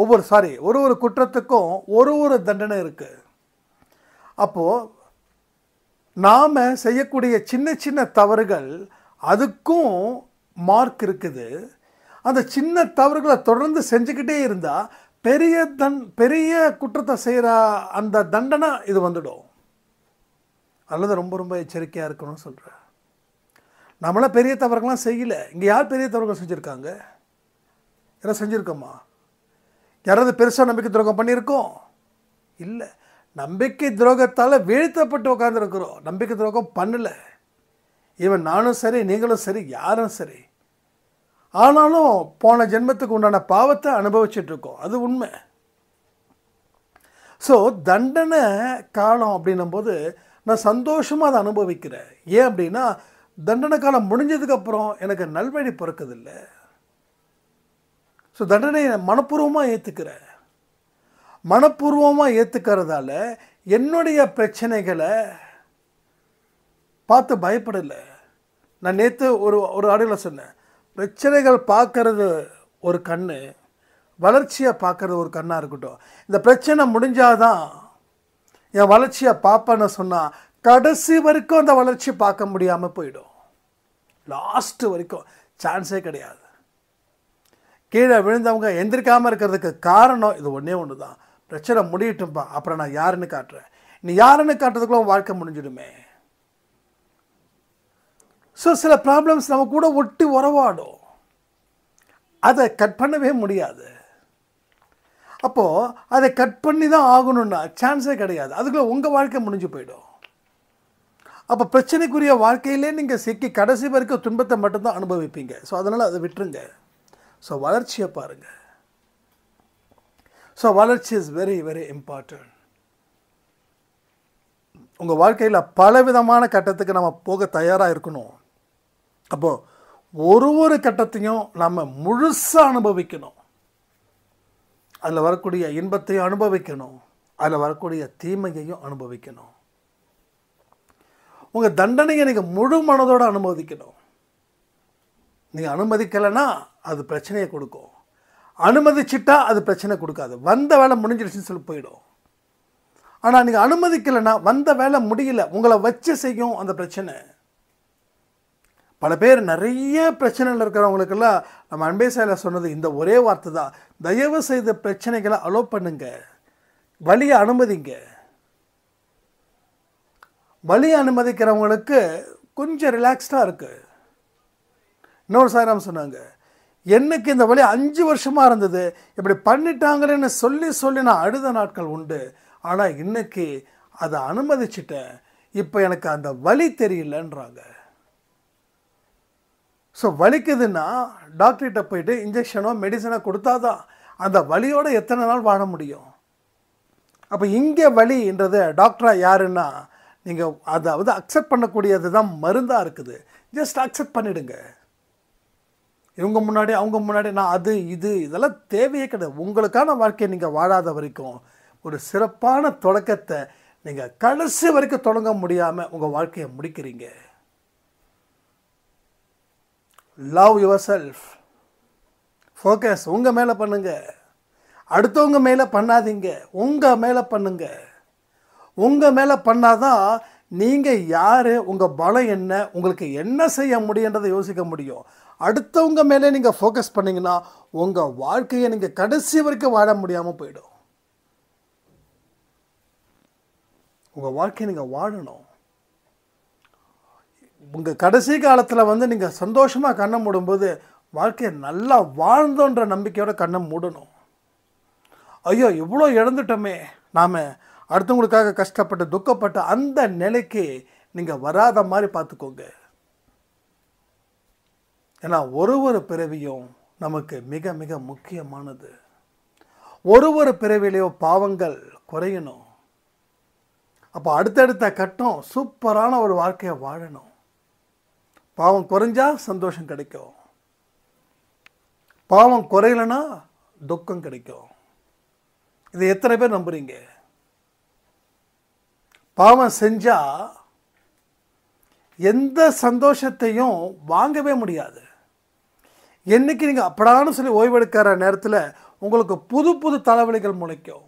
ஒரு குற்றத்துக்கும் ஒரு தண்டனை இருக்குது. அப்போது நாம் செய்யக்கூடிய சின்ன சின்ன தவறுகள் அதுக்கும் மார்க் இருக்குது. அந்த சின்ன தவறுகளை தொடர்ந்து செஞ்சுக்கிட்டே இருந்தால் பெரிய குற்றத்தை செய்கிற அந்த தண்டனை இது வந்துடும். அல்லது ரொம்ப எச்சரிக்கையாக இருக்கணும்னு சொல்கிறேன். நம்மளாம் பெரிய தவறுகள்லாம் செய்யலை. இங்கே யார் பெரிய தவறுகள் செஞ்சுருக்காங்க? யாராவது செஞ்சுருக்கோமா? யாராவது பெருசாக நம்பிக்கை துரோகம் பண்ணியிருக்கோம்? இல்லை. நம்பிக்கை துரோகத்தால் வீழ்த்தப்பட்டு உட்காந்துருக்குறோம். நம்பிக்கை துரோகம் பண்ணலை. ஈவன் நானும் சரி, நீங்களும் சரி, யாரும் சரி. ஆனாலும் போன ஜென்மத்துக்கு உண்டான பாவத்தை அனுபவிச்சுட்ருக்கோம். அது உண்மை. ஸோ தண்டனை காலம் அப்படின்னும்போது நான் சந்தோஷமாக அதை அனுபவிக்கிறேன். ஏன் அப்படின்னா தண்டனை காலம் முடிஞ்சதுக்கப்புறம் எனக்கு நல்வழி பிறக்குதில்லை. ஸோ தண்டனையை மனப்பூர்வமாக ஏற்றுக்கிறேன். மனப்பூர்வமாக ஏற்றுக்கிறதால என்னுடைய பிரச்சனைகளை பார்த்து பயப்படலை. நான் நேற்று ஒரு ஆடியோவில் சொன்னேன், பிரச்சனைகள் பார்க்கறது ஒரு கண்ணு, வளர்ச்சியை பார்க்கறது ஒரு கண்ணாக இருக்கட்டும். இந்த பிரச்சனை முடிஞ்சாதான் என் வளர்ச்சியை பார்ப்பேன்னு சொன்னால் கடைசி வரைக்கும் அந்த வளர்ச்சி பார்க்க முடியாமல் போயிடும். லாஸ்ட்டு வரைக்கும் சான்ஸே கிடையாது. கீழே விழுந்தவங்க எந்திரிக்காமல் இருக்கிறதுக்கு காரணம் இது ஒன்றே ஒன்று தான். பிரச்சனை முடியட்டும்பா, அப்புறம் நான் யாருன்னு காட்டுறேன். நீ யாருன்னு காட்டுறதுக்குள்ள வாழ்க்கை முடிஞ்சிடுமே. ஸோ சில ப்ராப்ளம்ஸ் நம்ம கூட ஒட்டி உறவாடும், அதை கட் பண்ணவே முடியாது. அப்போது அதை கட் பண்ணி தான் ஆகணும்னா சான்ஸே கிடையாது. அதுக்குள்ளே உங்கள் வாழ்க்கை முடிஞ்சு போயிடும். அப்போ பிரச்சனைக்குரிய வாழ்க்கையிலே நீங்கள் சிக்கி கடைசி வரைக்கும் துன்பத்தை மட்டும்தான் அனுபவிப்பீங்க. ஸோ அதனால் அதை விட்டுருங்க. ஸோ வளர்ச்சியை பாருங்கள். ஸோ வளர்ச்சி இஸ் வெரி வெரி இம்பார்ட்டன்ட். உங்கள் வாழ்க்கையில் பலவிதமான கட்டத்துக்கு நம்ம போக தயாராக இருக்கணும். அப்போது ஒரு கட்டத்தையும் நம்ம முழுசாக அனுபவிக்கணும். அதில் வரக்கூடிய இன்பத்தையும் அனுபவிக்கணும், அதில் வரக்கூடிய தீமையையும் அனுபவிக்கணும். உங்கள் தண்டனையை நீங்கள் முழு மனதோடு அனுமதிக்கணும். நீங்கள் அனுமதிக்கலைன்னா அது பிரச்சனையை கொடுக்கும், அனுமதிச்சிட்டா அது பிரச்சனை கொடுக்காது. வந்த வேலை முடிஞ்சிருச்சுன்னு சொல்லி போயிடும். ஆனால் நீங்கள் அனுமதிக்கலைன்னா வந்த வேலை முடியல, உங்களை வச்சு செய்யும் அந்த பிரச்சனை. பல பேர் நிறைய பிரச்சனைகள் இருக்கிறவங்களுக்கெல்லாம் நம்ம அன்பே சாயில் சொன்னது இந்த ஒரே வார்த்தை தான், தயவு செய்த பிரச்சனைகளை அலோவ் பண்ணுங்க, வலியை அனுமதிங்க. வலியை அனுமதிக்கிறவங்களுக்கு கொஞ்சம் ரிலாக்ஸ்டாக இருக்குது. இன்னொரு சாயிராம் சொன்னாங்க, எனக்கு இந்த வலி 5 வருஷமாக இருந்தது, இப்படி பண்ணிட்டாங்களேன்னு சொல்லி நான் அழுத நாட்கள் உண்டு. ஆனால் இன்னைக்கு அதை அனுமதிச்சிட்டேன், இப்போ எனக்கு அந்த வலி தெரியலன்றாங்க. ஸோ வலிக்குதுன்னா டாக்டர்கிட்ட போயிட்டு இன்ஜெக்ஷனோ மெடிசனோ கொடுத்தாதான் அந்த வலியோடு எத்தனை நாள் வாழ முடியும். அப்போ இங்கே வலின்றது டாக்டராக யாருன்னா நீங்கள் அதை வந்து அக்செப்ட் பண்ணக்கூடியது தான் மருந்தாக இருக்குது. ஜஸ்ட் அக்செப்ட் பண்ணிவிடுங்க. இவங்க முன்னாடி அவங்க முன்னாடி நான் அது இதெல்லாம் தேவையே கிடையாது. உங்களுக்கான வாழ்க்கையை நீங்கள் வாழாத வரைக்கும் ஒரு சிறப்பான தொடக்கத்தை நீங்கள் கடைசி வரைக்கும் தொடங்க முடியாமல் உங்கள் வாழ்க்கையை முடிக்கிறீங்க. Love yourself. ஃபோக்கஸ் உங்கள் மேலே பண்ணுங்க, அடுத்தவங்க மேலே பண்ணாதீங்க, உங்கள் மேலே பண்ணுங்க. உங்கள் மேலே பண்ணாதான் நீங்கள் யார், உங்கள் பலம் என்ன, உங்களுக்கு என்ன செய்ய முடியுன்றதை யோசிக்க முடியும். அடுத்தவங்க மேலே நீங்கள் ஃபோக்கஸ் பண்ணிங்கன்னா உங்கள் வாழ்க்கையை நீங்கள் கடைசி வரைக்கும் வாழ முடியாமல் போயிடும். உங்கள் வாழ்க்கையை நீங்கள் வாழணும். உங்கள் கடைசி காலத்தில் வந்து நீங்கள் சந்தோஷமாக கண்ணை மூடும்போது வாழ்க்கையை நல்லா வாழ்ந்தோன்ற நம்பிக்கையோட கண்ணை மூடணும். ஐயோ இவ்வளோ இழந்துட்டோமே, நாம் அடுத்தவங்களுக்காக கஷ்டப்பட்டு துக்கப்பட்டு அந்த நிலைக்கு நீங்கள் வராத மாதிரி பார்த்துக்கோங்க. ஏன்னா ஒரு பிறவியும் நமக்கு மிக மிக முக்கியமானது. ஒரு பிறவிலையும் பாவங்கள் குறையணும். அப்போ அடுத்தடுத்த கட்டம் சூப்பரான ஒரு வாழ்க்கையை வாழணும். பாவம் குறைஞ்சா சந்தோஷம் கிடைக்கும், பாவம் குறையலைன்னா துக்கம் கிடைக்கும். இது எத்தனை பேர் நம்புறீங்க? பாவம் செஞ்சா எந்த சந்தோஷத்தையும் வாங்கவே முடியாது. என்னைக்கு நீங்கள் அப்படான்னு சொல்லி ஓய்வெடுக்கிற நேரத்தில் உங்களுக்கு புது தலைவலிகள் முளைக்கும்.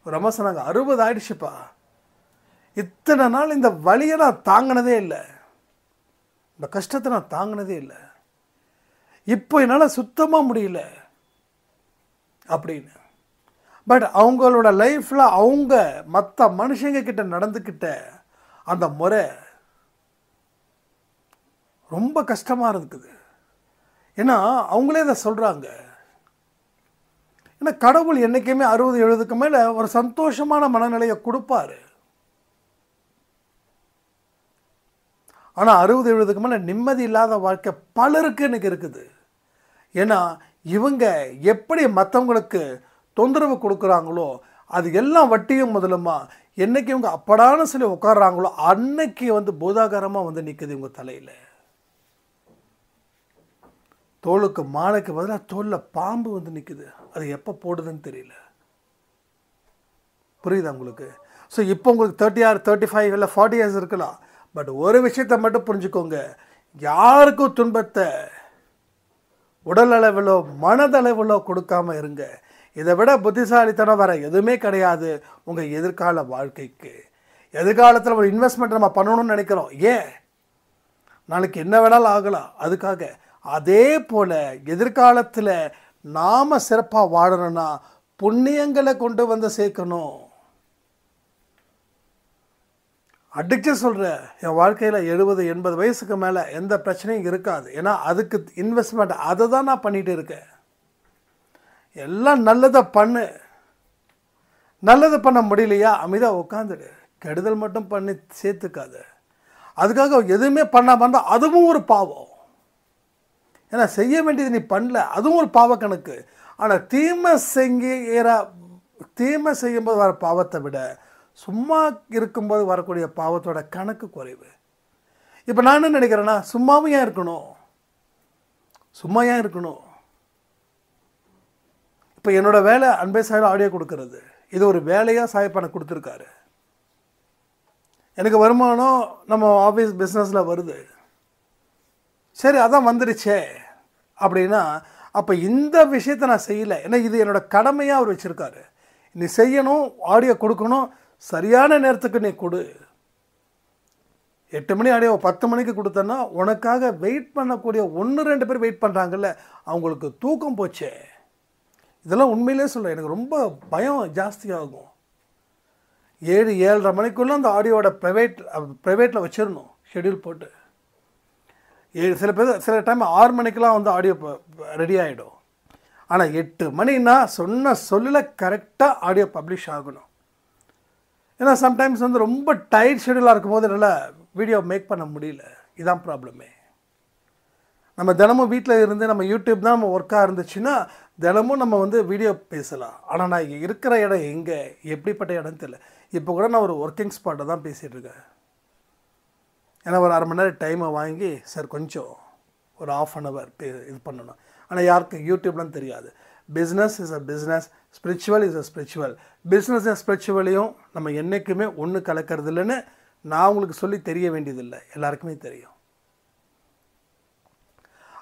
ஒரு அம்மா சொன்னாங்க, 60 ஆயிடுச்சுப்பா, இத்தனை நாள் இந்த வலியை நான் தாங்கினதே இல்லை, இந்த கஷ்டத்தை நான் தாங்கினதே இல்லை, இப்போ என்னால் சுத்தமாக முடியல அப்படின்னு. பட் அவங்களோட லைஃப்பில் அவங்க மற்ற மனுஷங்க கிட்ட நடந்துக்கிட்ட அந்த முறை ரொம்ப கஷ்டமாக இருக்குது. ஏன்னா அவங்களே அதை சொல்கிறாங்க. ஏன்னா கடவுள் என்றைக்குமே 60-70க்கு மேலே ஒரு சந்தோஷமான மனநிலையை கொடுப்பாரு. ஆனால் 60-70க்கு மேலே நிம்மதி இல்லாத வாழ்க்கை பலருக்கு இன்னைக்கு இருக்குது. ஏன்னா இவங்க எப்படி மற்றவங்களுக்கு தொந்தரவு கொடுக்குறாங்களோ அது எல்லாம் வட்டியும் முதலுமா என்னைக்கு இவங்க அப்படான சொல்லி உட்கார்றாங்களோ அன்னைக்கு வந்து பூதாகாரமாக வந்து நிற்குது இவங்க தலையில். தோலுக்கு மாலைக்கு பதிலாக தோலில் பாம்பு வந்து நிற்குது. அது எப்போ போடுதுன்னு தெரியல. புரியுதா உங்களுக்கு? ஸோ இப்போ உங்களுக்கு 30 or 35 இல்லை 40 years இருக்கலாம். பட் ஒரு விஷயத்தை மட்டும் புரிஞ்சுக்கோங்க, யாருக்கும் துன்பத்தை உடல் அளவிலோ மனதளவிலோ கொடுக்காம இருங்க. இதை விட புத்திசாலித்தனம் வர எதுவுமே கிடையாது உங்கள் எதிர்கால வாழ்க்கைக்கு. எதிர்காலத்தில் ஒரு இன்வெஸ்ட்மெண்ட் நம்ம பண்ணணும்னு நினைக்கிறோம், ஏன் நாளைக்கு என்ன வேணாலும் ஆகலாம் அதுக்காக. அதே போல் எதிர்காலத்தில் நாம் சிறப்பாக வாழணும்னா புண்ணியங்களை கொண்டு வந்து சேர்க்கணும். அடிச்சு சொல்கிறேன், என் வாழ்க்கையில் 70-80 வயசுக்கு மேலே எந்த பிரச்சனையும் இருக்காது. ஏன்னா அதுக்கு இன்வெஸ்ட்மெண்ட் அதை தான் நான் பண்ணிகிட்டு இருக்கேன். எல்லாம் நல்லதை பண்ணு. நல்லது பண்ண முடியலையா அமைதியாக உட்காந்துடு. கெடுதல் மட்டும் பண்ணி சேர்த்துக்காத. அதுக்காக எதுவுமே பண்ணாமல் இருந்தால் அதுவும் ஒரு பாவம். ஏன்னா செய்ய வேண்டியது நீ பண்ணல, அதுவும் ஒரு பாவ கணக்கு. ஆனால் தீமை செய்யும்போது வர பாவத்தை விட சும்மா இருக்கும்போது வரக்கூடிய பாவத்தோட கணக்கு குறைவு. இப்போ நான் என்ன நினைக்கிறேன்னா, சும்மாவும் ஏன் இருக்கணும், சும்மா ஏன் இருக்கணும்? இப்போ என்னோடய வேலை அன்பே சாயில் ஆடியோ கொடுக்கறது. இது ஒரு வேலையாக சாயப்பானை கொடுத்துருக்காரு. எனக்கு வருமானம் நம்ம ஆஃபீஸ் பிஸ்னஸில் வருது. சரி அதான் வந்துடுச்சே அப்படின்னா, அப்போ இந்த விஷயத்தை நான் செய்யலை. ஏன்னா இது என்னோடய கடமையாக அவர் வச்சுருக்காரு. நீ செய்யணும், ஆடியோ கொடுக்கணும், சரியான நேரத்துக்கு நீ கொடு. 8 மணி ஆடியோ 10 மணிக்கு கொடுத்தேன்னா உனக்காக வெயிட் பண்ணக்கூடிய 1-2 பேர் வெயிட் பண்ணுறாங்கல்ல, அவங்களுக்கு தூக்கம் போச்சே. இதெல்லாம் உண்மையிலே சொல்கிறேன், எனக்கு ரொம்ப பயம் ஜாஸ்தியாகும். 7-7:30 மணிக்குள்ளே அந்த ஆடியோட ப்ரைவேட்டில் வச்சிடணும் ஷெட்யூல் போட்டு. சில டைம் 6 மணிக்கெலாம் வந்து ஆடியோ ரெடி ஆகிடும். ஆனால் 8 மணின்னா சொன்ன சொல்லில் கரெக்டாக ஆடியோ பப்ளிஷ் ஆகணும். ஏன்னா சம்டைம்ஸ் வந்து ரொம்ப டைட் ஷெட்யூலாக இருக்கும்போது என்னால் வீடியோ மேக் பண்ண முடியல. இதுதான் ப்ராப்ளமே. நம்ம தினமும் வீட்டில் இருந்து நம்ம யூடியூப் தான் நம்ம ஒர்க்காக இருந்துச்சுன்னா தினமும் நம்ம வந்து வீடியோ பேசலாம். ஆனால் நான் இருக்கிற இடம் எங்கே, எப்படிப்பட்ட இடம்னு தெரியல. இப்போ கூட நான் ஒரு ஒர்க்கிங் ஸ்பாட்டை தான் பேசிகிட்டு இருக்கேன். ஏன்னா ஒரு 1/2 மணி நேரம் டைமை வாங்கி சார் கொஞ்சம் ஒரு 1/2 hour இது பண்ணணும். ஆனால் யாருக்கு யூடியூப்லாம் தெரியாது. Business is a business, spiritual is a spiritual. Business ஸ்பிரிச்சுவலையும் நம்ம என்றைக்குமே ஒன்று கலக்கிறது இல்லைன்னு நான் உங்களுக்கு சொல்லி தெரிய வேண்டியதில்லை, எல்லாருக்குமே தெரியும்.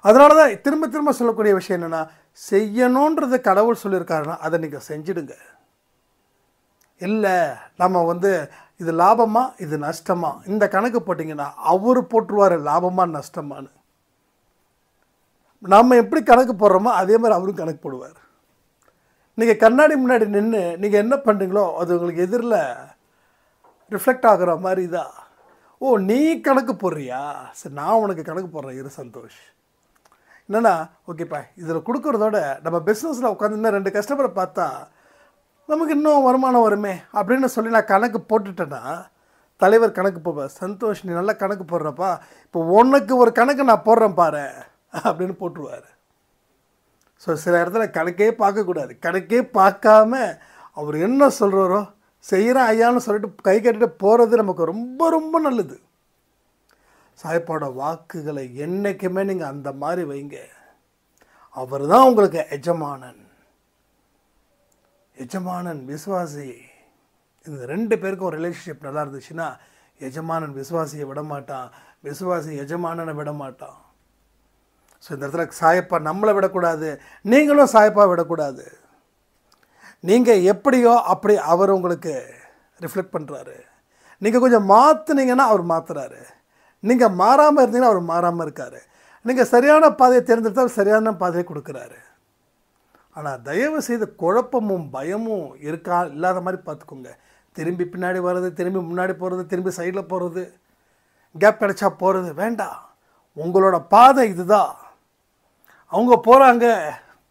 அதனால தான் திரும்ப திரும்ப சொல்லக்கூடிய விஷயம் என்னென்னா, செய்யணுன்றது கடவுள் சொல்லியிருக்காருன்னா அதை நீங்கள் செஞ்சிடுங்க. இல்லை நம்ம வந்து இது லாபமா இது நஷ்டமா இந்த கணக்கு போட்டிங்கன்னா அவர் போட்டுருவார் லாபமா நஷ்டமானு. நம்ம எப்படி கணக்கு போடுறோமோ அதே மாதிரி அவரும் கணக்கு போடுவார். நீங்கள் கண்ணாடி முன்னாடி நின்று நீங்கள் என்ன பண்ணுறீங்களோ அது உங்களுக்கு எதிரில் ரிஃப்ளெக்ட் ஆகுற மாதிரி தான். ஓ நீ கணக்கு போடுறியா, சரி நான் உனக்கு கணக்கு போடுறேன், இரு சந்தோஷ். என்னென்னா ஓகேப்பா இதில் கொடுக்குறதோட நம்ம பிஸ்னஸில் உட்காந்து இன்னும் 2 கஸ்டமரை பார்த்தா நமக்கு இன்னும் வருமானம் வருமே அப்படின்னு சொல்லி நான் கணக்கு போட்டுட்டேன்னா தலைவர் கணக்கு போவார். சந்தோஷ் நீ நல்லா கணக்கு போடுறப்பா, இப்போ உனக்கு ஒரு கணக்கு நான் போடுறேன் பாரு அப்படின்னு போட்டுருவார். ஸோ சில இடத்துல கணக்கே பார்க்கக்கூடாது. கணக்கே பார்க்காம அவர் என்ன சொல்கிறாரோ செய்கிறேன் ஐயான்னு சொல்லிட்டு கை கட்டிட்டு போகிறது நமக்கு ரொம்ப ரொம்ப நல்லது. சாய்ப்பாவோட வாக்குகளை என்றைக்குமே நீங்கள் அந்த மாதிரி வைங்க. அவர் தான் உங்களுக்கு எஜமானன். எஜமானன் விசுவாசி, இந்த 2 பேருக்கும் ரிலேஷன்ஷிப் நல்லா இருந்துச்சுன்னா எஜமானன் விசுவாசியை விட மாட்டான், விசுவாசி எஜமானனை விட மாட்டான். ஸோ இந்த இடத்துல சாயப்பா நம்மளை விடக்கூடாது, நீங்களும் சாயப்பா விடக்கூடாது. நீங்கள் எப்படியோ அப்படி அவர் உங்களுக்கு ரிஃப்ளெக்ட் பண்ணுறாரு. நீங்கள் கொஞ்சம் மாற்றுனீங்கன்னா அவர் மாற்றுறாரு, நீங்கள் மாறாமல் இருந்தீங்கன்னா அவர் மாறாமல் இருக்கார். நீங்கள் சரியான பாதையை தேர்ந்தெடுத்தால் சரியான பாதையை கொடுக்குறாரு. ஆனால் தயவு செய்து குழப்பமும் பயமும் இல்லாத மாதிரி பார்த்துக்கோங்க. திரும்பி பின்னாடி வர்றது, திரும்பி முன்னாடி போகிறது, திரும்பி சைடில் போகிறது, கேப் கிடைச்சா போகிறது வேண்டாம். உங்களோட பாதை இதுதான். அவங்க போகிறாங்க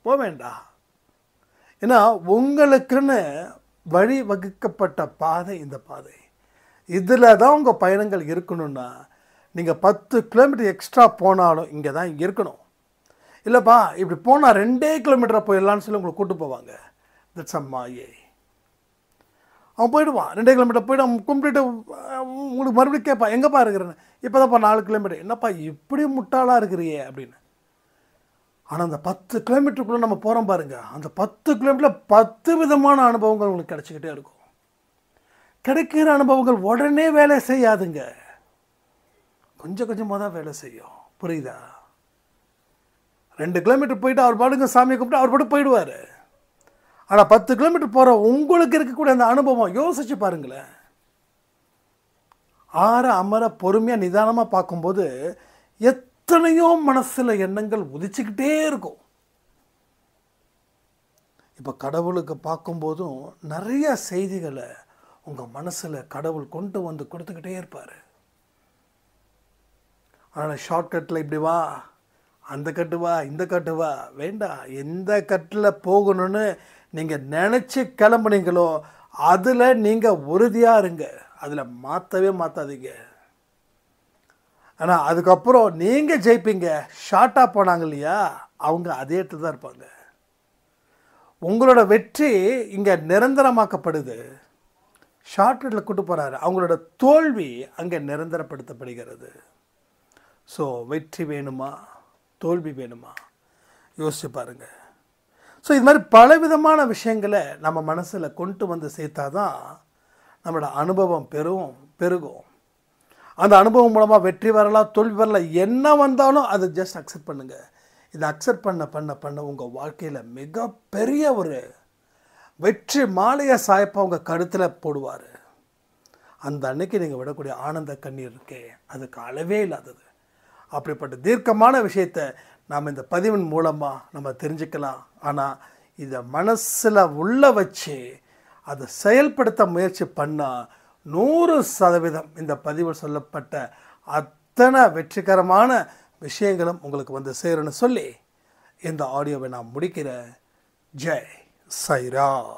போக வேண்டாம். ஏன்னா உங்களுக்குன்னு வழி வகுக்கப்பட்ட பாதை இந்த பாதை. இதில் தான் உங்கள் பயணங்கள் இருக்கணும்னா நீங்கள் 10 கிலோமீட்டர் எக்ஸ்ட்ரா போனாலும் இங்கே தான் இருக்கணும். இல்லைப்பா இப்படி போனால் 2 கிலோமீட்டராக போயிடலான்னு சொல்லி உங்களை கூப்பிட்டு போவாங்க. தட்ஸ் அ மாயை. அவன் போயிடுவான். 2 கிலோமீட்டர் போய்ட்டு அவன் கம்ப்ளீட்டாக உங்களுக்கு மறுபடியும் கேட்பான், எங்கேப்பா இருக்கிறேன்னு. இப்போ தான்ப்பா 4 கிலோமீட்டர். என்னப்பா இப்படி முட்டாளாக இருக்கிறியே அப்படின்னு. ஆனால் அந்த 10 கிலோமீட்டருக்குள்ளே நம்ம போகிறோம் பாருங்கள், அந்த 10 கிலோமீட்டரில் 10 விதமான அனுபவங்கள் உங்களுக்கு கிடச்சிக்கிட்டே இருக்கும். கிடைக்கிற அனுபவங்கள் உடனே வேலை செய்யாதுங்க, கொஞ்சம் கொஞ்சமாக தான் வேலை செய்யும். புரியுதா? 2 கிலோமீட்டர் போயிட்டு அவர் பாட்டுங்க சாமியை கூப்பிட்டு அவர் பாட்டு போயிடுவார். ஆனால் 10 கிலோமீட்டர் போகிற உங்களுக்கு இருக்கக்கூடிய அந்த அனுபவம் யோசிச்சு பாருங்களேன். ஆற அமர பொறுமையாக நிதானமாக பார்க்கும்போது எத்தனையோ மனசில் எண்ணங்கள் உதிச்சுக்கிட்டே இருக்கும். இப்போ கடவுளுக்கு பார்க்கும்போதும் நிறைய செய்திகளை உங்கள் மனசில் கடவுள் கொண்டு வந்து கொடுத்துக்கிட்டே இருப்பார். அதனால் ஷார்ட்கட்டில் இப்படி வா, அந்த கட்டு வா, இந்த கட்டு வா வேண்டாம். எந்த கட்டில் போகணும்னு நீங்கள் நினச்சி கிளம்புனீங்களோ அதில் நீங்கள் உறுதியாக இருங்க, அதில் மாற்றவே மாற்றாதீங்க. ஆனால் அதுக்கப்புறம் நீங்கள் ஜெயிப்பீங்க. ஷார்ட்டாக போனாங்க இல்லையா, அவங்க அதே இடத்துல தான் இருப்பாங்க. உங்களோட வெற்றி இங்கே நிரந்தரமாக்கப்படுது. ஷார்ட்கட்டில் கூட்டு போகிறாரு, அவங்களோட தோல்வி அங்கே நிரந்தரப்படுத்தப்படுகிறது. ஸோ வெற்றி வேணுமா தோல்வி வேணுமா யோசிச்சு பாருங்கள். ஸோ இது மாதிரி பலவிதமான விஷயங்களை நம்ம மனசில் கொண்டு வந்து சேர்த்தா தான் நம்மளோட அனுபவம் பெருகும். அந்த அனுபவம் மூலமாக வெற்றி வரலாம், தோல்வி வரலாம், என்ன வந்தாலும் அதை ஜஸ்ட் அக்செப்ட் பண்ணுங்கள். இதை அக்செப்ட் பண்ண உங்கள் வாழ்க்கையில் மிகப்பெரிய ஒரு வெற்றி மாலையை சாயப்பா உங்கள் கழுத்தில் போடுவார். அந்த அன்னைக்கு நீங்கள் விடக்கூடிய ஆனந்த கண்ணீர் இருக்கே, அதுக்கு அளவே இல்லாதது. அப்படிப்பட்ட தீர்க்கமான விஷயத்தை நாம் இந்த பதிவின் மூலமாக நம்ம தெரிஞ்சுக்கலாம். ஆனால் இதை மனசில் உள்ள வச்சு அதை செயல்படுத்த முயற்சி பண்ணால் 100% இந்த பதிவில் சொல்லப்பட்ட அத்தனை வெற்றிகரமான விஷயங்களும் உங்களுக்கு வந்து சேரும்னு சொல்லி இந்த ஆடியோவை நான் முடிக்கிறேன். ஜெய் சாய்ராம்.